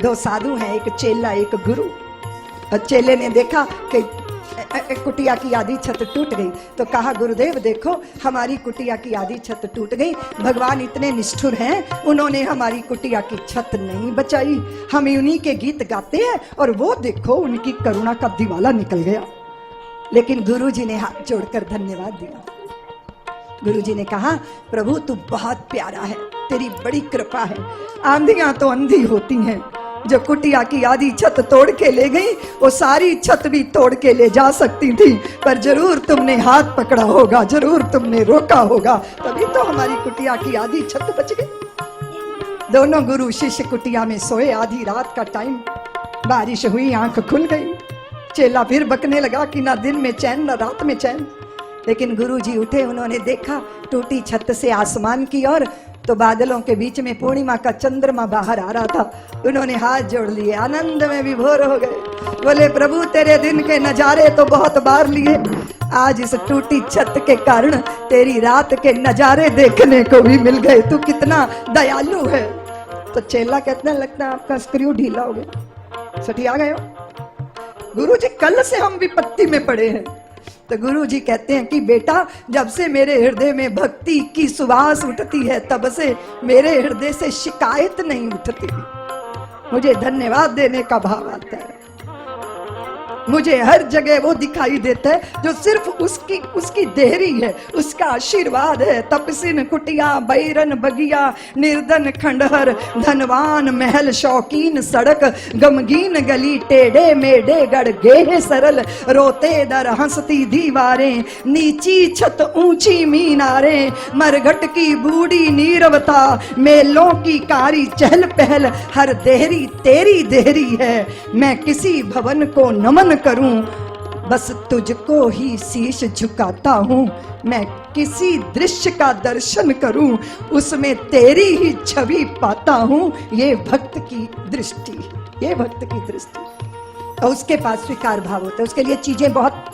दो साधु हैं, एक चेला एक गुरु। और चेले ने देखा कि कुटिया की आधी छत टूट गई तो कहा, गुरुदेव देखो हमारी कुटिया की आधी छत टूट गई, भगवान इतने निष्ठुर हैं, उन्होंने हमारी कुटिया की छत नहीं बचाई। हम उन्हीं के गीत गाते हैं और वो देखो उनकी करुणा का दिवाला निकल गया। लेकिन गुरुजी ने हाथ जोड़कर धन्यवाद दिया। गुरुजी ने कहा, प्रभु तू बहुत प्यारा है, तेरी बड़ी कृपा है। आंधियां तो अंधी होती हैं, जो कुटिया की आधी छत तोड़ के ले गई वो सारी छत भी तोड़ के ले जा सकती थी, पर जरूर तुमने हाथ पकड़ा होगा, जरूर तुमने रोका होगा, तभी तो हमारी कुटिया की आधी छत बच गई। दोनों गुरु शिष्य कुटिया में सोए। आधी रात का टाइम, बारिश हुई, आंख खुल गई। चेला फिर बकने लगा कि ना दिन में चैन ना रात में चैन। लेकिन गुरुजी उठे, उन्होंने देखा टूटी छत से आसमान की ओर, तो बादलों के बीच में पूर्णिमा का चंद्रमा बाहर आ रहा था। उन्होंने हाथ जोड़ लिए, आनंद में विभोर हो गए। बोले, प्रभु तेरे दिन के नजारे तो बहुत बार लिए, आज इस टूटी छत के कारण तेरी रात के नजारे देखने को भी मिल गए। तू कितना दयालु है। तो चेला कहते, लगता है आपका स्क्रू ढीला हो गया, सठिया गए हो। गुरुजी कल से हम विपत्ति में पड़े हैं। तो गुरु जी कहते हैं कि बेटा, जब से मेरे हृदय में भक्ति की सुवास उठती है तब से मेरे हृदय से शिकायत नहीं उठती। मुझे धन्यवाद देने का भाव आता है। मुझे हर जगह वो दिखाई देता है जो सिर्फ उसकी देहरी है, उसका आशीर्वाद है। तपसिन कुटिया बैरन बगिया निर्धन खंडहर, धनवान महल शौकीन सड़क, गमगीन गली टेढ़े मेढ़े गढ़ गेहे सरल, रोते दर हंसती दीवारें, नीची छत ऊंची मीनारें, मरघट की बूढ़ी नीरवता, मेलों की कारी चहल पहल, हर देहरी तेरी देहरी है। मैं किसी भवन को नमन करूं, बस तुझको ही शीश झुकाता हूं। मैं किसी दृश्य का दर्शन करूं, उसमें तेरी ही छवि पाता हूं। ये भक्त की दृष्टि, ये भक्त की दृष्टि। तो उसके पास स्वीकार भाव होता है। उसके लिए चीजें बहुत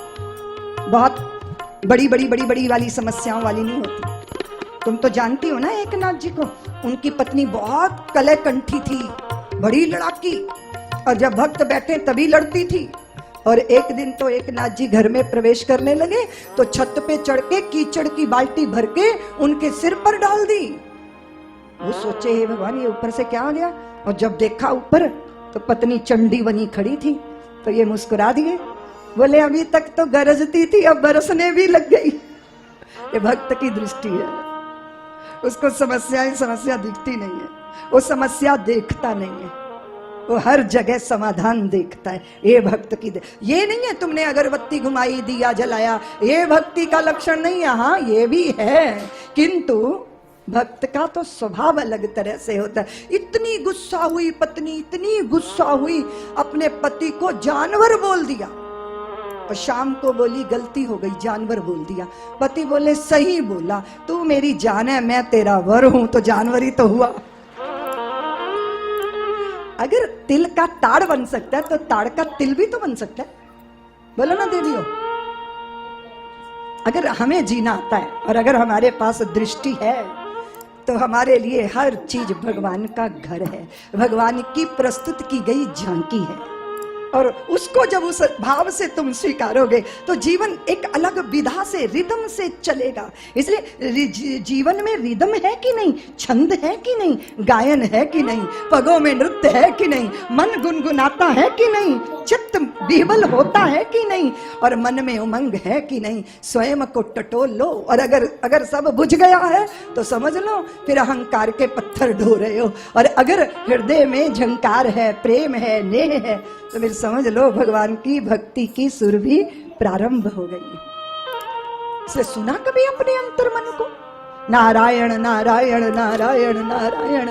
बहुत बड़ी वाली समस्याओं वाली नहीं होती। तुम तो जानती हो ना एकनाथ जी को, उनकी पत्नी बहुत कलहकंठी थी, बड़ी लड़ाकी, और जब भक्त बैठे तभी लड़ती थी। और एक दिन तो एकनाथ जी घर में प्रवेश करने लगे तो छत पे चढ़ के कीचड़ की बाल्टी भर के उनके सिर पर डाल दी। वो सोचे, हे भगवान, ये ऊपर से क्या आ गया। और जब देखा ऊपर तो पत्नी चंडी बनी खड़ी थी। तो ये मुस्कुरा दिए, बोले, अभी तक तो गरजती थी, अब बरसने भी लग गई। ये भक्त की दृष्टि है। उसको समस्या दिखती नहीं है, वो समस्या देखता नहीं है, वो हर जगह समाधान देखता है। ये भक्त की ये नहीं है तुमने अगरबत्ती घुमाई, दिया जलाया, ये भक्ति का लक्षण नहीं है। हाँ, ये भी है, किंतु भक्त का तो स्वभाव अलग तरह से होता है। इतनी गुस्सा हुई पत्नी, इतनी गुस्सा हुई, अपने पति को जानवर बोल दिया। और शाम को बोली, गलती हो गई, जानवर बोल दिया। पति बोले, सही बोला, तू मेरी जान है, मैं तेरा वर हूं, तो जानवर ही तो हुआ। अगर तिल का ताड़ बन सकता है तो ताड़ का तिल भी तो बन सकता है। बोलो ना देवियों, अगर हमें जीना आता है और अगर हमारे पास दृष्टि है तो हमारे लिए हर चीज भगवान का घर है, भगवान की प्रस्तुत की गई झांकी है। और उसको जब उस भाव से तुम स्वीकारोगे तो जीवन एक अलग विधा से, रिदम से चलेगा। इसलिए जीवन में रिदम है कि नहीं, छंद है कि नहीं, गायन है कि नहीं, पगों में नृत्य है कि नहीं, मन गुनगुनाता है कि नहीं, चित्त विह्वल होता है कि नहीं, और मन में उमंग है कि नहीं। स्वयं को टटोल लो, और अगर सब बुझ गया है तो समझ लो फिर अहंकार के पत्थर ढो रहे हो। और अगर हृदय में झंकार है, प्रेम है, नेह है, तो फिर समझ लो भगवान की भक्ति की सुर भी प्रारंभ हो गई। इसलिए सुना कभी अपने अंतर मन को, नारायण नारायण नारायण नारायण।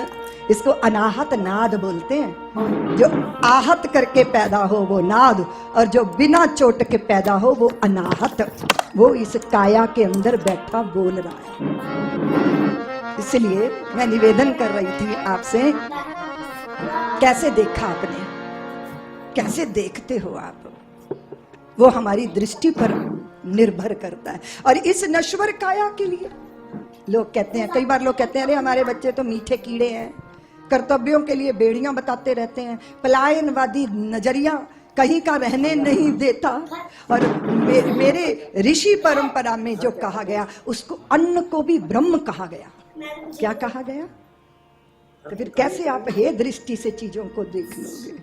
इसको अनाहत नाद बोलते हैं। जो आहत करके पैदा हो वो नाद, और जो बिना चोट के पैदा हो वो अनाहत। वो इस काया के अंदर बैठा बोल रहा है। इसलिए मैं निवेदन कर रही थी आपसे, कैसे देखा आपने, कैसे देखते हो आप, वो हमारी दृष्टि पर निर्भर करता है। और इस नश्वर काया के लिए लोग कहते हैं, कई बार लोग कहते हैं, अरे हमारे बच्चे तो मीठे कीड़े हैं, कर्तव्यों के लिए बेड़ियां बताते रहते हैं, पलायनवादी नजरिया कहीं का रहने नहीं देता। और मेरे ऋषि परंपरा में जो कहा गया उसको अन्न को भी ब्रह्म कहा गया। क्या कहा गया? तो फिर कैसे आप हे दृष्टि से चीजों को देख लोगे?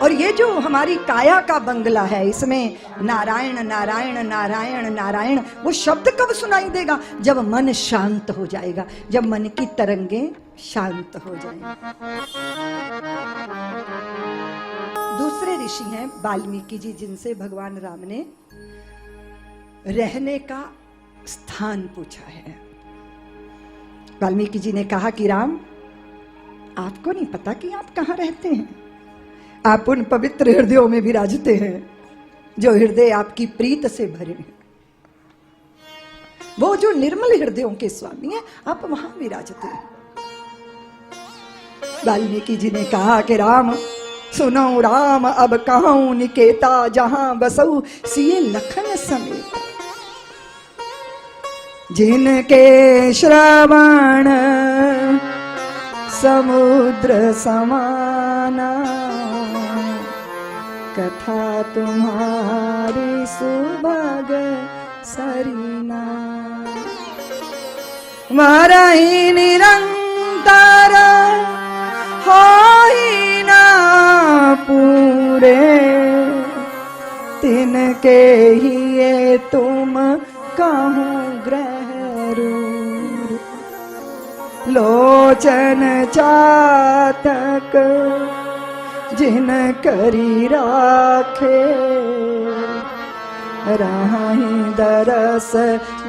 और ये जो हमारी काया का बंगला है, इसमें नारायण नारायण नारायण नारायण, वो शब्द कब सुनाई देगा? जब मन शांत हो जाएगा, जब मन की तरंगें शांत हो जाएंगी। दूसरे ऋषि हैं वाल्मीकि जी, जिनसे भगवान राम ने रहने का स्थान पूछा है। वाल्मीकि जी ने कहा कि राम, आपको नहीं पता कि आप कहाँ रहते हैं? आप उन पवित्र हृदयों में विराजते हैं जो हृदय आपकी प्रीत से भरे हैं। वो जो निर्मल हृदयों के स्वामी हैं, आप वहां विराजते हैं। वाल्मीकि जी ने कहा कि राम सुनो राम, अब कहूं निकेता, जहां बसऊ सिए लखन समेत। जिनके श्रवण समुद्र समाना, कथा तुम्हारी सुभग सरीना। मरहि निरंतर होई ना पूरे, तिनके ही ये तुम कहूँ ग्रह रूर। लोचन चातक जिन करी राखे, राही दरस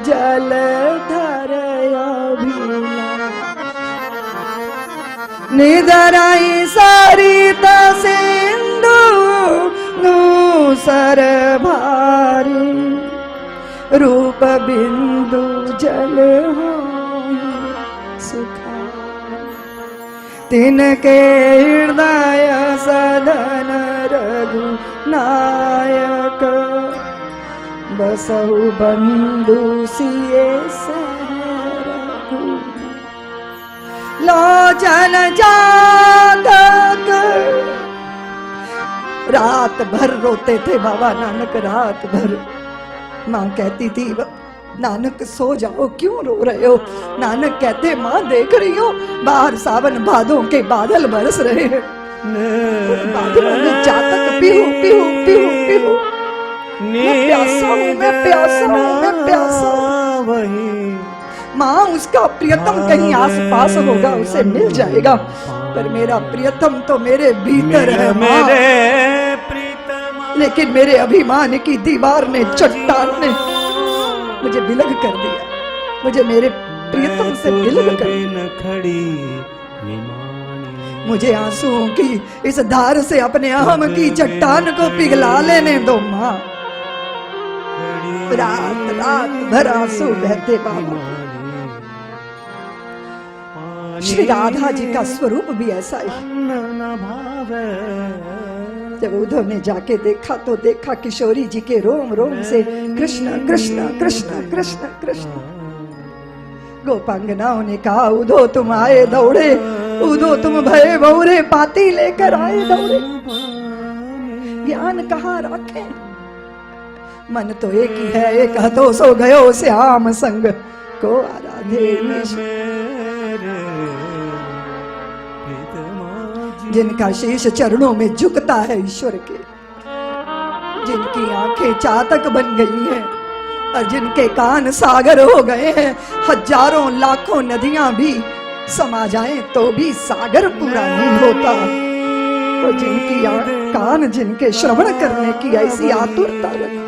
जल धर अभिला। निदराई सरित सिंधु नूसर भारी, रूप बिंदु जल सुखारी। तिनके हृदय सदन रघु नायक, बसहु बंधु सिए सहरघु। लोचन जातक रात भर रोते थे बाबा नानक, रात भर। माँ कहती थी नानक सो जाओ, क्यों रो रहे हो? नानक कहते माँ देख रही हो बाहर सावन भादों के बादल बरस रहे हैं, बादलों में जातक पीहू पीहू पीहू पीहू। मैं प्यासा हूँ, मैं प्यासा हूँ, मैं प्यासा हूँ। माँ उसका प्रियतम कहीं आस पास होगा, उसे मिल जाएगा, पर मेरा प्रियतम तो मेरे भीतर है माँ। लेकिन मेरे अभिमान की दीवार ने, चट्टान ने मुझे विलग कर दिया, मुझे मेरे प्रियतम से विलग कर दिया। मुझे आंसुओं की इस धार से अपने अहम की चट्टान को पिघला लेने दो माँ। रात रात भर आंसू बहते बाबा। श्री राधा जी का स्वरूप भी ऐसा ही। जब उद्धव ने जाके देखा तो देखा किशोरी जी के रोम रोम से कृष्ण कृष्ण कृष्ण कृष्ण कृष्ण। गोपांगनाओं ने कहा उद्धव तुम आए दौड़े, उद्धव तुम भये बहुरे पाती लेकर आए दौड़े। ज्ञान कहाँ रखे? मन तो एक ही है, एक हतो सो गयो श्याम संग को आराधे। जिनका शीश चरणों में झुकता है ईश्वर के, जिनकी आंखें चातक बन गई हैं और जिनके कान सागर हो गए हैं, हजारों लाखों नदियां भी समा जाएं तो भी सागर पूरा नहीं होता। तो जिनकी कान, जिनके श्रवण करने की ऐसी आतुरता रखी।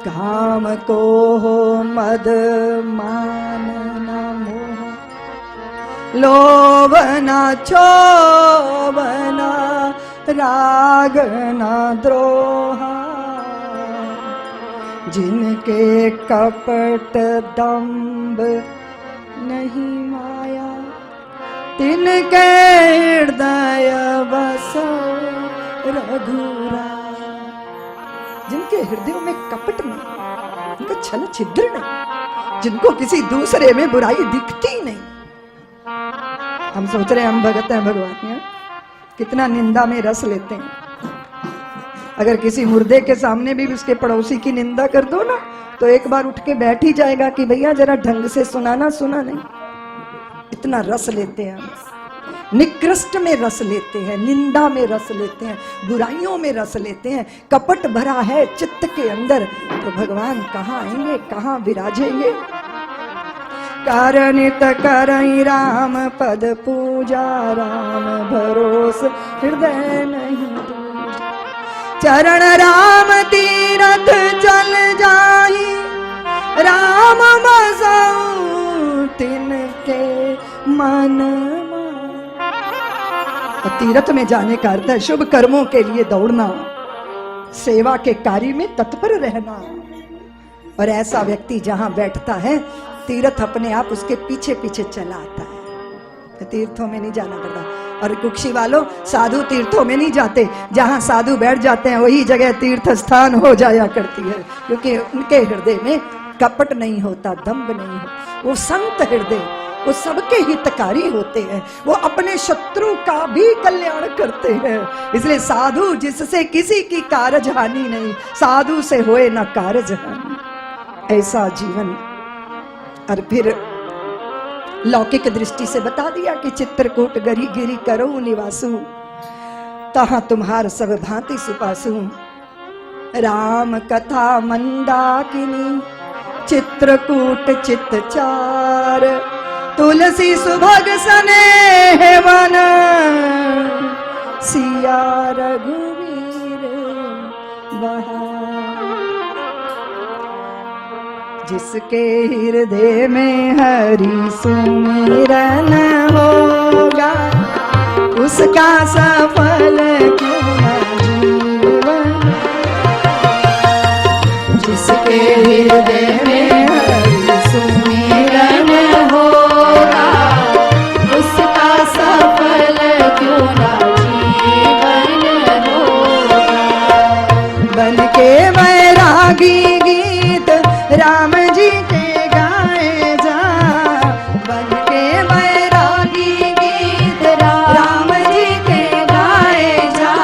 काम को हो मद मान न मोह, लोभ न क्षोभ न राग न द्रोह। जिनके कपट दंभ नहीं माया, तिनके हृदय बस रघुराई। जिनके हृदयों में कपट नहीं, उनका छल छिद्र नहीं, जिनको किसी दूसरे में बुराई दिखती नहीं। हम सोच रहे हैं हम भगत हैं भगवान में, कितना निंदा में रस लेते हैं। अगर किसी मुर्दे के सामने भी उसके पड़ोसी की निंदा कर दो ना, तो एक बार उठ के बैठ ही जाएगा कि भैया जरा ढंग से सुनाना, सुना नहीं। इतना रस लेते हैं हम, निकृष्ट में रस लेते हैं, निंदा में रस लेते हैं, बुराइयों में रस लेते हैं, कपट भरा है चित्त के अंदर। तो भगवान कहाँ आएंगे, कहाँ विराजेंगे? कारणित करई राम पद पूजा, राम भरोस हृदय नहीं दूजा। चरण राम तीरथ चल जाई, राम बसाऊं तिनके मन। तीरथ में जाने का अर्थ है शुभ कर्मों के लिए दौड़ना, सेवा के कार्य में तत्पर रहना। और ऐसा व्यक्ति जहां बैठता है, तीर्थ अपने आप उसके पीछे पीछे चला आता है। तीर्थों में नहीं जाना पड़ता। और कुक्षी वालों, साधु तीर्थों में नहीं जाते, जहां साधु बैठ जाते हैं वही जगह तीर्थ स्थान हो जाया करती है, क्योंकि उनके हृदय में कपट नहीं होता, दंभ नहीं होता। वो संत हृदय, वो सबके हितकारी होते हैं, वो अपने शत्रु का भी कल्याण करते हैं। इसलिए साधु जिससे किसी की कारज हानि नहीं, साधु से होए ना कारज हानि, ऐसा जीवन। और फिर लौकिक दृष्टि से बता दिया कि चित्रकूट गरी गिरी करो निवासु, तहां तुम्हार सब भांति सुपासु। राम कथा मंदाकिनी, चित्रकूट चित्त चार, तुलसी सुभग स्नेह वन, सिया रघुवीर बहार। जिसके हृदय में हरि सुमिरन होगा, उसका सफल क्यों न जीवन। जिसके हृदय में हरि सुमिरन होगा, उसका सफल क्यों न जीवन होगा। बन के वैरागी गीत राम जी के गाए जा, बन के वैरागी गीत राम जी के गाए जा।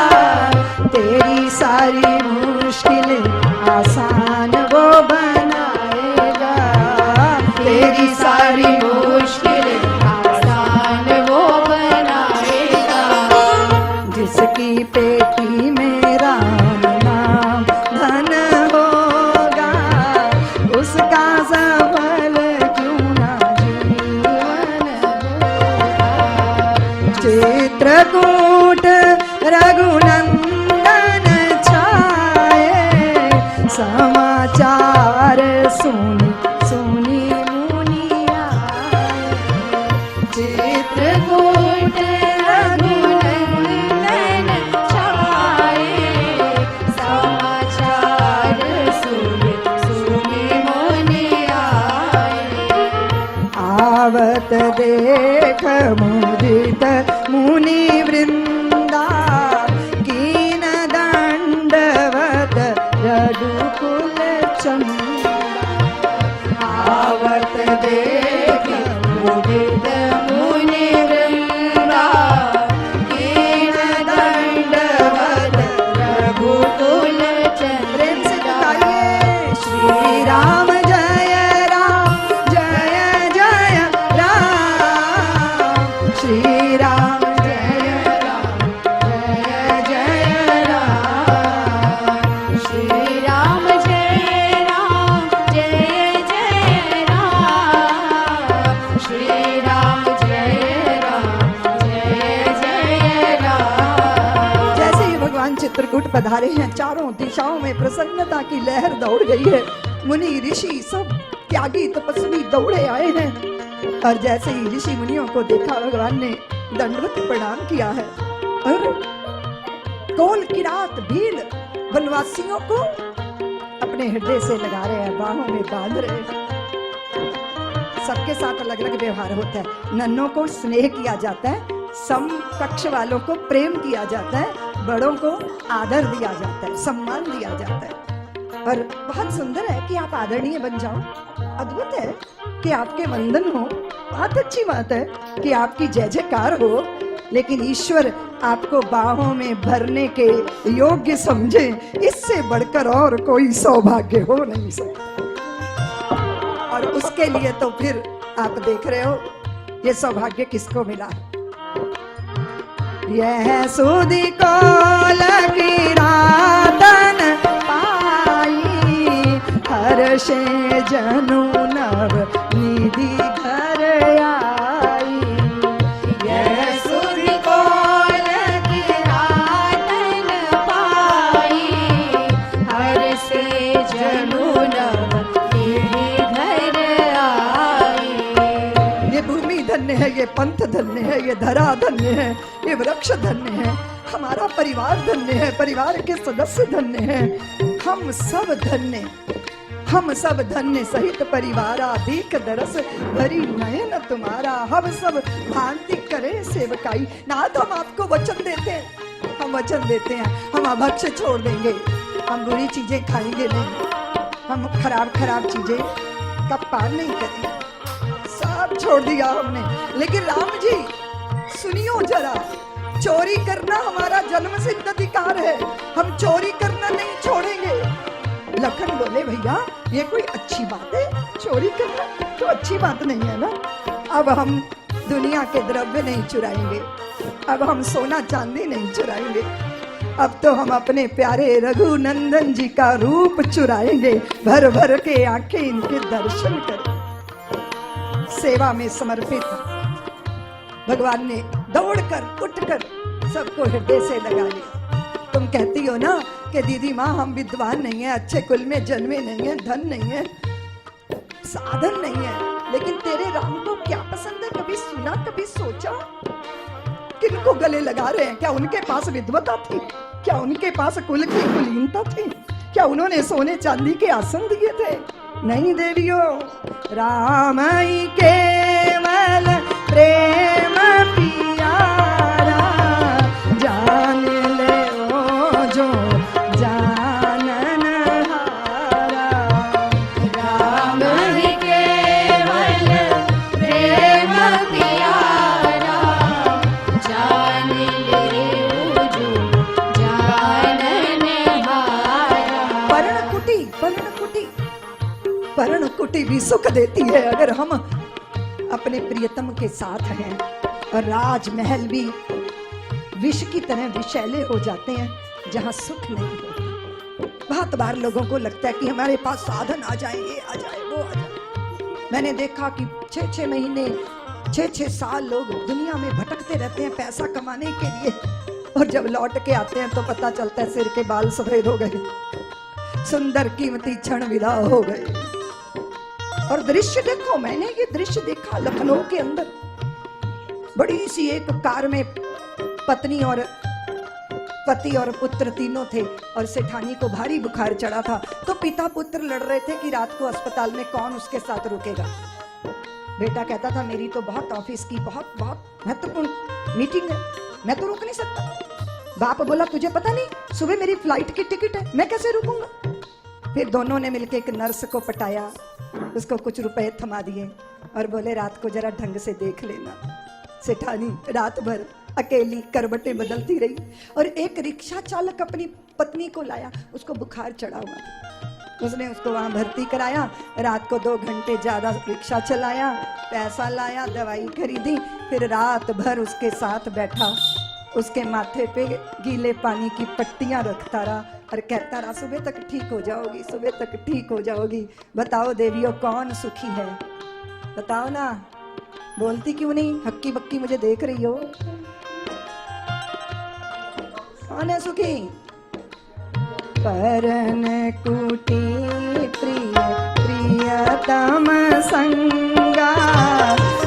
तेरी सारी मुश्किलें आसान वो बनाएगा, तेरी सारी मुश्किलें आसान वो बनाएगा। जिसकी पेटी में राम नाम धन होगा, उसका सफल क्यों ना जीवन होगा। चित्रकूट रघुनंदन छाए, समाचार सुनी सुनी मुनि आए। चित्रकूट रघुनंदन छाए, समाचार सुनी सुनी मुनि आए। आवत देख मुदित मुनि वृंदा, कीन दंडवत रघुकुल चंदा। आवत देख मुदित मुनि वृंदा, कीन दंडवत रघुकुल चंदा। प्रेम से गाइए, श्री राम जय राम, जय जय राम। श्री राम जय राम, जय जय राम। श्री राम जय राम, जय जय राम। श्री राम जय राम, जय जय राम। जैसे ही भगवान चित्रकूट पधारे हैं, चारों दिशाओं में प्रसन्नता की लहर दौड़ गई है। मुनि ऋषि सब त्यागी तपस्वी दौड़े आए हैं। और जैसे ही ऋषि मुनियों को देखा, भगवान ने दंडवत प्रणाम किया है और कोल किरात भील वनवासियों को अपने हृदय से लगा रहे हैं, बाहों में बांध रहे हैं। सबके साथ अलग अलग व्यवहार होता है। नन्हों को स्नेह किया जाता है, समकक्ष वालों को प्रेम किया जाता है, बड़ों को आदर दिया जाता है, सम्मान दिया जाता है। और बहुत सुंदर है कि आप आदरणीय बन जाओ, अद्भुत है कि आपके वंदन हो, बहुत अच्छी बात है कि आपकी जय जयकार हो, लेकिन ईश्वर आपको बाहों में भरने के योग्य समझे, इससे बढ़कर और कोई सौभाग्य हो नहीं सकता। और उसके लिए तो फिर आप देख रहे हो ये सौभाग्य किसको मिला। यह सुधि को लगी रातन पाई, हर्षे जनु नव निधि घर आई। यह सुधि को लगी रातन पाई, हर्षे जनु नव निधि घर आई। ये भूमि धन्य है, ये पंथ धन्य है, ये धरा धन्य है, ये वृक्ष धन्य है, हमारा परिवार धन्य है, परिवार के सदस्य धन्य हैं, हम सब धन्य, हम सब धन्य सहित परिवारा, दीक दरस भरी नयन तुम्हारा। हम सब भांति करें सेवकाई। नाथ हम आपको वचन देते हैं, हम वचन देते हैं, हम अभक्ष छोड़ देंगे, हम बुरी चीजें खाएंगे नहीं, हम खराब चीजें का पान नहीं करेंगे, सब छोड़ दिया हमने। लेकिन राम जी सुनियो जरा, चोरी करना हमारा जन्म सिद्ध अधिकार है, हम चोरी करना नहीं छोड़ेंगे। लखन बोले भैया ये कोई अच्छी बात है, चोरी करना तो अच्छी बात नहीं है ना। अब हम दुनिया के द्रव्य नहीं चुराएंगे, अब हम सोना चांदी नहीं चुराएंगे, अब तो हम अपने प्यारे रघुनंदन जी का रूप चुराएंगे, भर भर के आंखें इनके दर्शन करें। सेवा में समर्पित भगवान ने दौड़कर उठकर सबको हृदय से लगा लिया। तुम कहती हो ना कि दीदी माँ हम विद्वान नहीं है, अच्छे कुल में जन्मे नहीं है, धन नहीं है, साधन नहीं है, लेकिन तेरे राम को क्या पसंद है, कभी सुना, कभी सोचा? किनको गले लगा रहे हैं? क्या उनके पास विद्वता थी? क्या उनके पास कुल की कुलीनता थी? क्या उन्होंने सोने चांदी के आसन दिए थे? नहीं देवियों, राम ही केवल प्रेम पियारा, जान ले ओ जो जानन हारा। राम ही केवल प्रेम पियारा, जान ले ओ जो जानन हारा। पर्णकुटी, पर्णकुटी, पर्णकुटी भी सुख देती है अगर हम अपने प्रियतम के साथ हैं, और राजमहल भी विष की तरह विषैले हो जाते हैं जहां सुख नहीं होता। बहुत बार लोगों को लगता है कि हमारे पास साधन आ जाए, ये आ जाए, वो आ जाए। मैंने देखा कि 6-6 महीने 6-6 साल लोग दुनिया में भटकते रहते हैं पैसा कमाने के लिए, और जब लौट के आते हैं तो पता चलता है सिर के बाल सफेद हो गए, सुंदर कीमती क्षण विदा हो गए। और दृश्य देखो, मैंने ये दृश्य देखा लखनऊ के अंदर, बड़ी सी एक कार में पत्नी और पति और पुत्र तीनों थे, और सेठानी को भारी बुखार चढ़ा था, तो पिता पुत्र लड़ रहे थे कि रात को अस्पताल में कौन उसके साथ रुकेगा। बेटा कहता था मेरी तो बहुत ऑफिस की बहुत महत्वपूर्ण मीटिंग है, मैं तो रुक नहीं सकता। बाप बोला तुझे पता नहीं सुबह मेरी फ्लाइट की टिकट है, मैं कैसे रुकूंगा। फिर दोनों ने मिलकर एक नर्स को पटाया, उसको कुछ रुपए थमा दिए और बोले रात को जरा ढंग से देख लेना। सेठानी रात भर अकेली करवटें बदलती रही, और एक रिक्शा चालक अपनी पत्नी को लाया, उसको बुखार चढ़ा हुआ था, उसने उसको वहां भर्ती कराया, रात को 2 घंटे ज्यादा रिक्शा चलाया, पैसा लाया, दवाई खरीदी, फिर रात भर उसके साथ बैठा, उसके माथे पे गीले पानी की पट्टियां रखता रहा और कहता रहा सुबह तक ठीक हो जाओगी, सुबह तक ठीक हो जाओगी। बताओ देवियों कौन सुखी है? बताओ ना, बोलती क्यों नहीं? हक्की बक्की मुझे देख रही हो, कौन है सुखी? परन कुटी प्रिय प्रियतम संगा,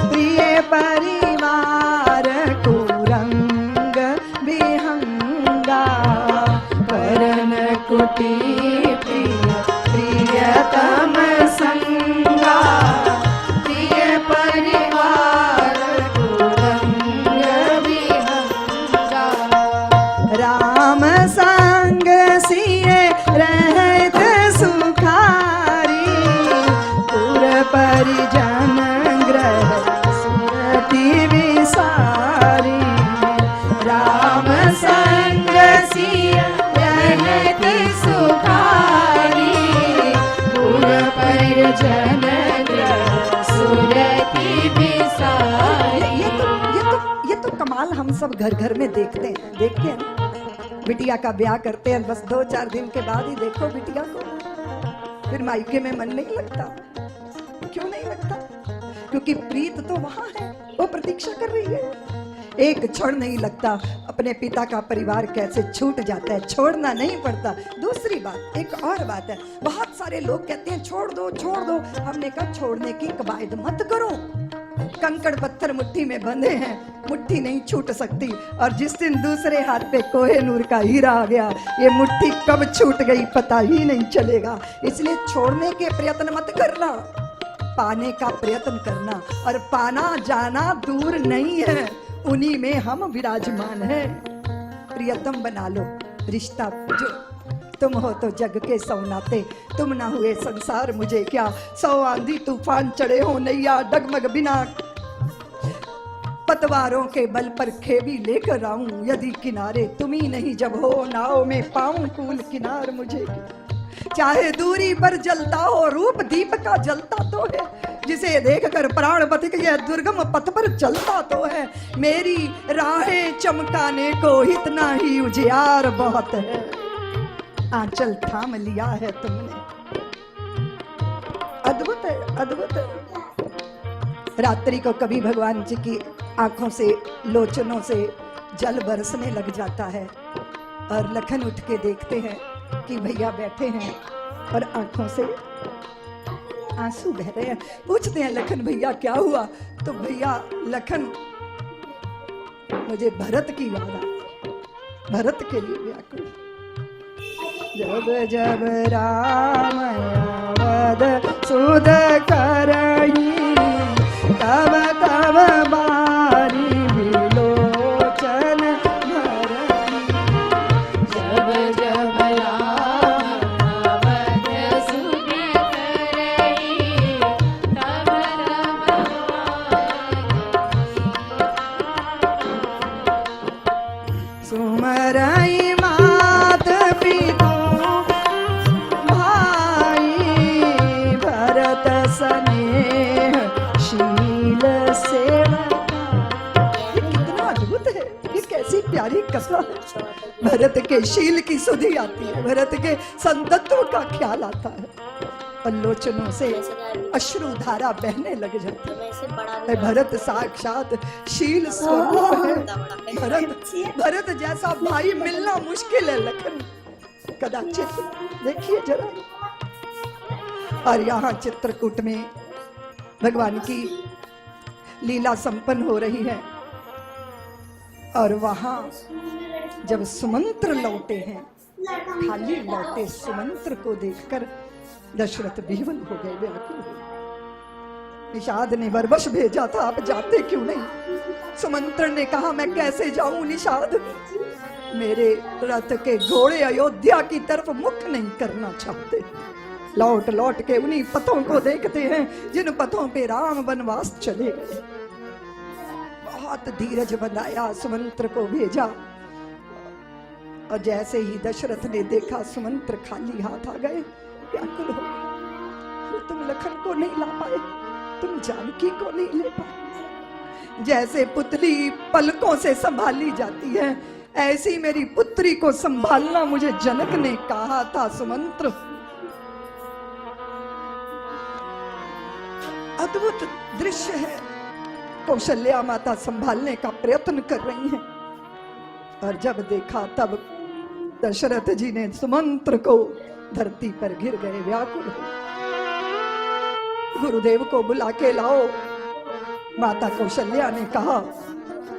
प्रिय परिवार कुरंग विहंगा। परन कुटी प्रिय प्रियतम संगा, प्रिय परिवार कुरंग विहंगा। राम संग सिए रहत सु जनक सुरति बिसारी। ये तो कमाल हम सब घर घर में देखते हैं ना। बिटिया का ब्याह करते हैं, बस 2-4 दिन के बाद ही देखो बिटिया को, फिर मायके में मन नहीं लगता। क्यों नहीं लगता? क्योंकि प्रीत तो वहां है, वो प्रतीक्षा कर रही है। एक क्षण नहीं लगता। अपने पिता का परिवार कैसे छूट जाता है, छोड़ना नहीं पड़ता। दूसरी बात, एक और बात है, बहुत सारे लोग कहते हैं छोड़ दो छोड़ दो। हमने कहा छोड़ने की कवायद मत करो। कंकड़ पत्थर मुट्ठी में बंधे हैं, मुट्ठी नहीं छूट सकती। और जिस दिन दूसरे हाथ पे कोहिनूर का हीरा आ गया, ये मुट्ठी कब छूट गई पता ही नहीं चलेगा। इसलिए छोड़ने के प्रयत्न मत करना, पाने का प्रयत्न करना। और पाना जाना दूर नहीं है, उन्हीं में हम विराजमान हैं। प्रियतम बना लो रिश्ता, जो तुम हो तो जग के सौनाते, तुम ना हुए संसार मुझे क्या। 100 आंधी तूफान चढ़े हो नैया डगमग बिना, पतवारों के बल पर खेबी लेकर आऊं। यदि किनारे तुम ही नहीं जब हो, नाव में पाऊं कूल किनार मुझे क्या। चाहे दूरी पर जलता हो रूप दीप का जलता तो है, जिसे देखकर प्राण पथिक यह दुर्गम पथ पर चलता तो है। मेरी राहें चमकाने को इतना ही उजियार बहुत है, आंचल थाम लिया है तुमने। अद्भुत है, अद्भुत है। रात्रि को कभी भगवान जी की आंखों से, लोचनों से जल बरसने लग जाता है और लखन उठ के देखते हैं कि भैया बैठे हैं और आंखों से आंसू बह रहे हैं। पूछते हैं लखन भैया क्या हुआ? तो भैया लखन, मुझे भरत की याद आई, भरत के लिए व्याकुल। जब जब राम अवध सुध करही, तब तब बारी विलोचन भरही। जब जब राम अवध सुध करही, तब तब सुमरई मात पिता भाई, भरत स्नेह शील सेवका। ये कितना अद्भुत है, ये कैसी प्यारी कथा है। भरत के शील की सुधि आती है, भरत के संतत्व का ख्याल आता है और लोचनों से अश्रुधारा बहने लग जाती है। भरत साक्षात शील स्वरूप है। भरत जैसा भाई मिलना मुश्किल है लखन, कदाचित। देखिए जरा, और यहाँ चित्रकूट में भगवान की लीला संपन्न हो रही है। और वहां जब सुमंत्र लौटे हैं, खाली लौटे सुमंत्र को देखकर दशरथ विह्वल हो गए, व्याकुल हो गए। निषाद ने बरबस भेजा था, आप जाते क्यों नहीं? सुमंत्र ने कहा मैं कैसे जाऊं निषाद, मेरे रथ के घोड़े अयोध्या की तरफ मुख नहीं करना चाहते। लौट लौट के उन्हीं पथों को देखते हैं जिन पथों पे राम वनवास चले गए। बहुत धीरज बनाया, सुमंत्र को भेजा। और जैसे ही दशरथ ने देखा सुमंत्र खाली हाथ आ गए, व्याकुल हो गए। तुम लखन को नहीं ला पाए, तुम जानकी को नहीं ले पाए। जैसे पुतली पलकों से संभाली जाती है, ऐसी मेरी पुत्री को संभालना मुझे जनक ने कहा था सुमंत्र। अद्भुत दृश्य है। कौशल्या माता संभालने का प्रयत्न कर रही हैं और जब देखा तब दशरथ जी ने सुमंत्र को धरती पर गिर गए, व्याकुल हो। गुरुदेव को बुला के लाओ, माता कौशल्या ने कहा।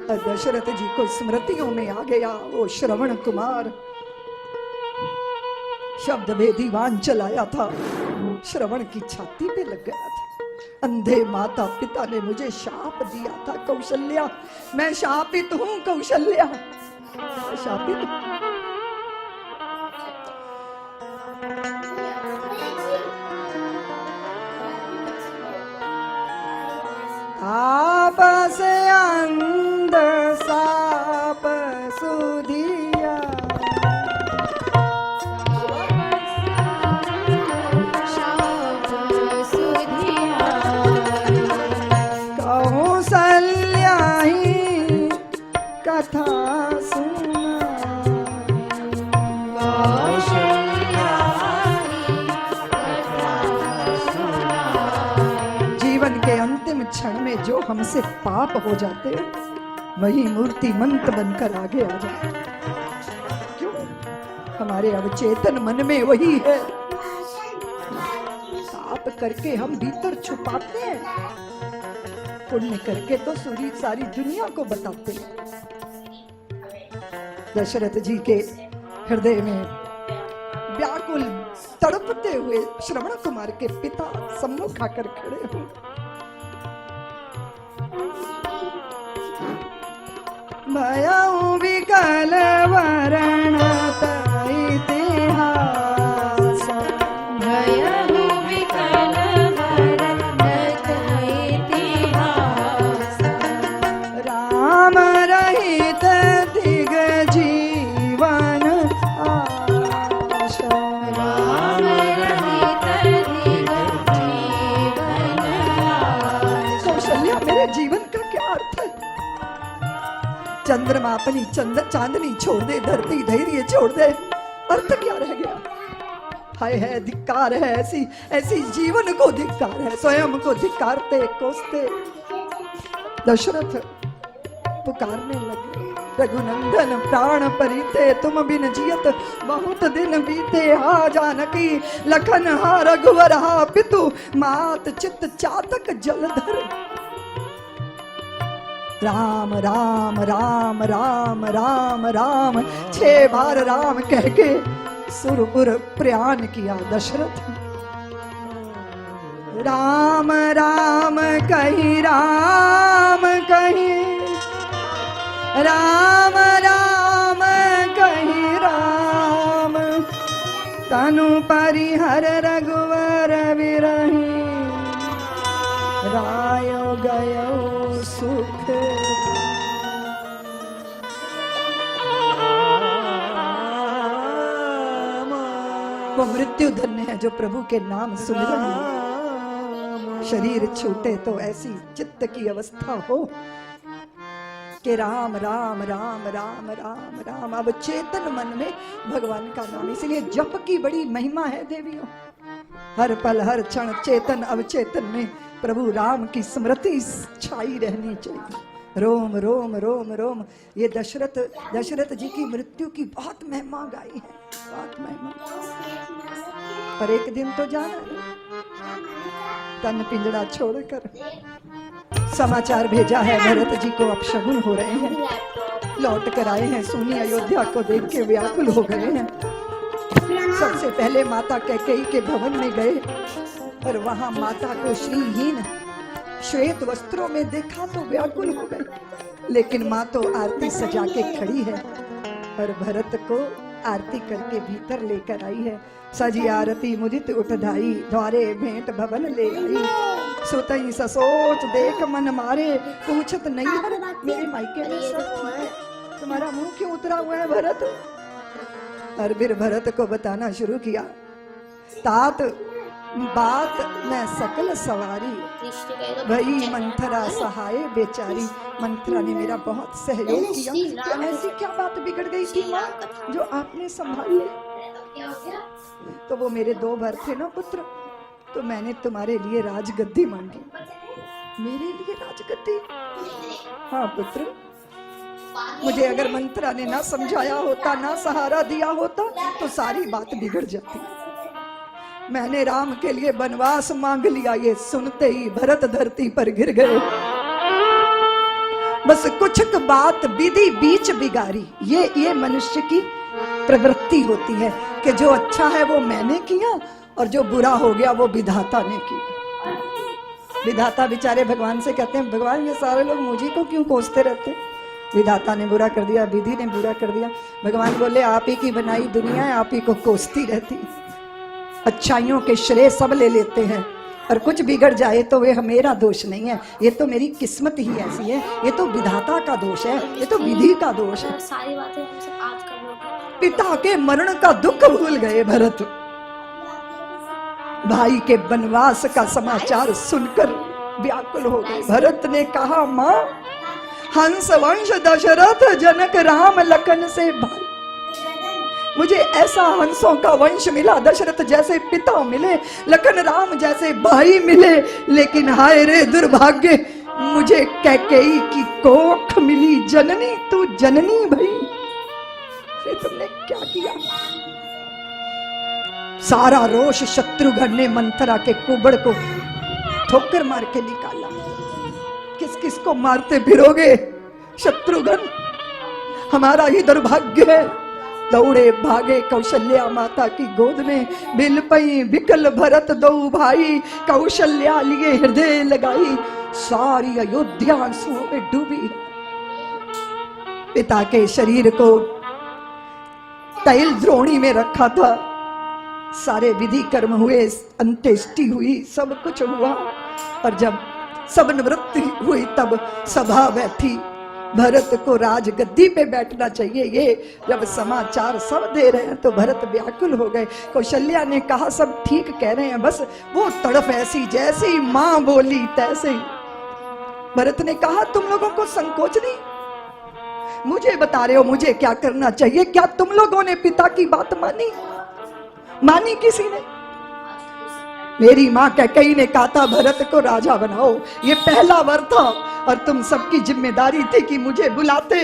और दशरथ जी को स्मृतियों में आ गया वो श्रवण कुमार, शब्द भेदी वान चलाया था, श्रवण की छाती पे लग गया था। अंधे माता पिता ने मुझे शाप दिया था कौशल्या, मैं शापित हूं कौशल्या, शापित हूं। आपस अंध साप सुधिया, शाप क्षण में जो हमसे पाप हो जाते हैं वही मूर्ति मंत बनकर आगे आ जाते हैं। क्यों? हमारे अवचेतन मन में वही है। पाप करके हम भीतर छुपाते हैं, पुण्य करके तो सारी दुनिया को बताते हैं। दशरथ जी के हृदय में व्याकुल तड़पते हुए श्रवण कुमार के पिता सम्मुख आकर खड़े हो। भयउ विकल वरण इतिहास, भयउ विकल वरण इतिहास, राम रहित दिग जीवन आशा, राम रहित दिग जीवन आशा। कौशल्या, मेरे जीवन का क्या अर्थ है? चंद्रमा अपनी चांदनी छोड़ दे, धरती धैर्य छोड़ दे, अर्थ क्या रह गया? हाय है, धिक्कार है, ऐसी जीवन को धिक्कार है, स्वयं को धिक्कारते कोसते दशरथ पुकारने लगे, रघुनंदन प्राण परिते तुम बिन जियत बहुत दिन बीते। हा जानकी लखन हा रघुवर हा पितु मात चित्त चातक जलधर। राम राम राम राम राम राम 6 बार राम कह के सुरपुर प्रयाण किया दशरथ। राम राम कही राम कही, राम राम कही राम, तनु परिहर रघुवर विरही, रायो गयो सुख। वो मृत्यु धन्य है जो प्रभु के नाम सुमिरन में शरीर छूटे तो ऐसी चित्त की अवस्था हो कि राम राम राम राम राम राम। अब चेतन मन में भगवान का नाम, इसलिए जप की बड़ी महिमा है देवियों। हर पल हर क्षण चेतन अवचेतन में प्रभु राम की स्मृति छाई रहनी चाहिए। रोम रोम रोम रोम। ये दशरथ जी की मृत्यु की बहुत महिमा गाई है, बहुत महिमा। पर एक दिन तो जाना है, तन पिंजड़ा छोड़कर। समाचार भेजा है भरत जी को अपशगुन हो रहे हैं, लौट कर आए हैं, सुनी अयोध्या को देख के व्याकुल हो गए हैं। सबसे पहले माता कैकेयी के भवन में गए और वहां माता को श्रीहीन श्वेत वस्त्रों में देखा तो व्याकुल हो गए, लेकिन माँ तो आरती सजा के खड़ी है और भरत को आरती करके भीतर लेकर आई है। सजी आरती मुदित उठधाई, द्वारे भेंट भवन ले आई। सुतई ससोच देख मन मारे, पूछत नहीं हर मेरे मायके में सब ठीक है, तुम्हारा मुंह क्यों उतरा हुआ है भरत? और फिर भरत को बताना शुरू किया, तात बात मैं सकल सवारी, भई मंथरा सहाय बेचारी। मंथरा ने मेरा बहुत सहयोग किया, तो ऐसी क्या बात बिगड़ गई थी माँ जो आपने संभाली? तो वो मेरे 2 भर थे ना पुत्र, तो मैंने तुम्हारे लिए राजगद्दी मांगी। मेरे लिए राजगद्दी? हाँ पुत्र, मुझे अगर मंथरा ने ना समझाया होता, ना सहारा दिया होता तो सारी बात बिगड़ जाती। मैंने राम के लिए वनवास मांग लिया, ये सुनते ही भरत धरती पर गिर गए। बस कुछ बात विधि बीच बिगाड़ी, ये मनुष्य की प्रवृत्ति होती है कि जो अच्छा है वो मैंने किया और जो बुरा हो गया वो विधाता ने किया। विधाता बेचारे भगवान से कहते हैं, भगवान ये सारे लोग मुझे को क्यों कोसते रहते? विधाता ने बुरा कर दिया, विधि ने बुरा कर दिया। भगवान बोले, आप ही की बनाई दुनिया है, आप ही को कोसती रहती है। अच्छाइयों के श्रेय सब ले लेते हैं और कुछ बिगड़ जाए तो वे मेरा दोष नहीं है, ये तो मेरी किस्मत ही ऐसी है, ये तो विधाता का दोष है, ये तो विधि का दोष है। सारी बातें हमसे आज कर लो। पिता के मरण का दुख भूल गए भरत। भाई के वनवास का समाचार सुनकर व्याकुल हो गए। भरत ने कहा, माँ हंस वंश दशरथ जनक राम लखन से भाई, मुझे ऐसा हंसों का वंश मिला, दशरथ जैसे पिता मिले, लखन राम जैसे भाई मिले, लेकिन हाय रे दुर्भाग्य, मुझे कैकेयी की कोख मिली। जननी तू जननी भई, अरे तुमने क्या किया? सारा रोष शत्रुघ्न ने मंथरा के कुबड़ को ठोकर मार के निकाला। किस किस को मारते फिरोगे शत्रुघ्न? हमारा ही दुर्भाग्य है। दौड़े भागे कौशल्या माता की गोद में, बिल पई बिकल भरत दो भाई, कौशल्या लिए हृदय लगाई, सारी अयोध्या आंसुओं में डूबी। पिता के शरीर को तैल द्रोणी में रखा था, सारे विधि कर्म हुए, अंत्येष्टि हुई, सब कुछ हुआ, और जब सब निवृत्ति हुई तब सभा बैठी। भरत को राजगद्दी पे बैठना चाहिए, ये जब समाचार सब दे रहे हैं तो भरत व्याकुल हो गए। कौशल्या ने कहा सब ठीक कह रहे हैं, बस वो तड़फ ऐसी जैसी मां बोली तैसे ही। भरत ने कहा तुम लोगों को संकोच नहीं, मुझे बता रहे हो मुझे क्या करना चाहिए? क्या तुम लोगों ने पिता की बात मानी? मानी किसी ने? मेरी मां कैकेयी ने कहा था भरत को राजा बनाओ, ये पहला वर था, और तुम सबकी जिम्मेदारी थी कि मुझे बुलाते।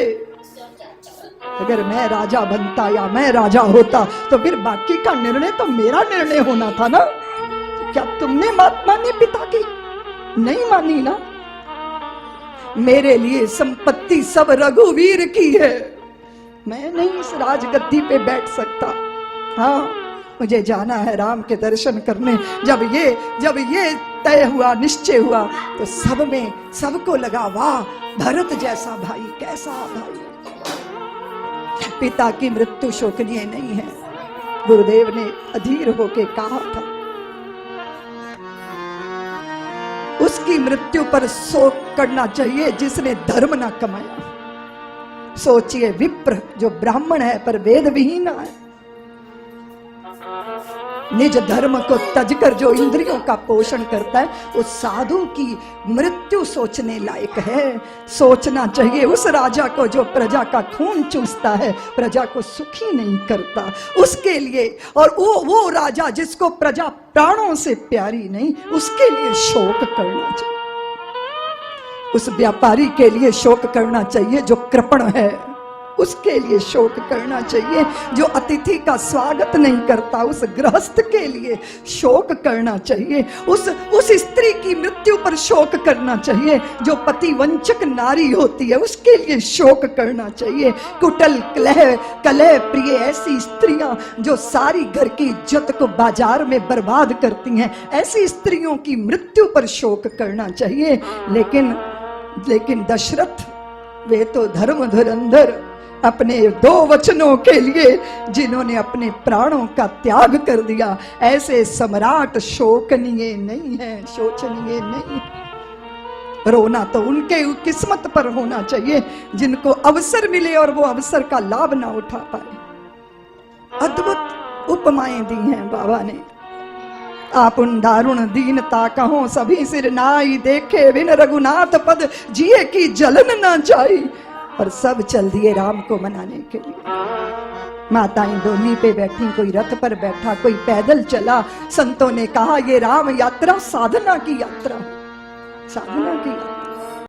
अगर मैं राजा बनता या मैं राजा होता तो फिर बाकी का निर्णय तो मेरा निर्णय होना था ना। क्या तुमने बात मानी पिता की? नहीं मानी ना। मेरे लिए संपत्ति सब रघुवीर की है, मैं नहीं इस राजगद्दी पे बैठ सकता। हाँ, मुझे जाना है राम के दर्शन करने। जब ये तय हुआ, निश्चय हुआ, तो सब में सबको लगा वाह भरत जैसा भाई, कैसा भाई। पिता की मृत्यु शोकनीय नहीं है, गुरुदेव ने अधीर होके कहा था। उसकी मृत्यु पर शोक करना चाहिए जिसने धर्म ना कमाया। सोचिए विप्र जो ब्राह्मण है पर वेद विहीन है, निज धर्म को तजकर जो इंद्रियों का पोषण करता है, उस साधु की मृत्यु सोचने लायक है। सोचना चाहिए उस राजा को जो प्रजा का खून चूसता है, प्रजा को सुखी नहीं करता, उसके लिए। और वो राजा जिसको प्रजा प्राणों से प्यारी नहीं, उसके लिए शोक करना चाहिए। उस व्यापारी के लिए शोक करना चाहिए जो कृपण है, उसके लिए शोक करना चाहिए। जो अतिथि का स्वागत नहीं करता, उस गृहस्थ के लिए शोक करना चाहिए। उस स्त्री की मृत्यु पर शोक करना चाहिए जो पति वंचक नारी होती है, उसके लिए शोक करना चाहिए। कुटल कलह प्रिय ऐसी स्त्रियां जो सारी घर की इज्जत को बाजार में बर्बाद करती हैं, ऐसी स्त्रियों की मृत्यु पर शोक करना चाहिए। लेकिन दशरथ वे तो धर्म धुरंधर, अपने 2 वचनों के लिए जिन्होंने अपने प्राणों का त्याग कर दिया, ऐसे सम्राट शोकनीय नहीं है, शोचनीय नहीं। रोना तो उनके किस्मत पर होना चाहिए जिनको अवसर मिले और वो अवसर का लाभ ना उठा पाए। अद्भुत उपमाएं दी हैं बाबा ने। आप उन दारुण दीनता कहो सभी सिर नाई, देखे बिन रघुनाथ पद जिए की जलन ना जाई, और सब चल दिए राम को मनाने के लिए। माताएं डोली पे बैठी, कोई रथ पर बैठा, कोई पैदल चला। संतों ने कहा ये राम यात्रा साधना की यात्रा, साधना की यात्रा।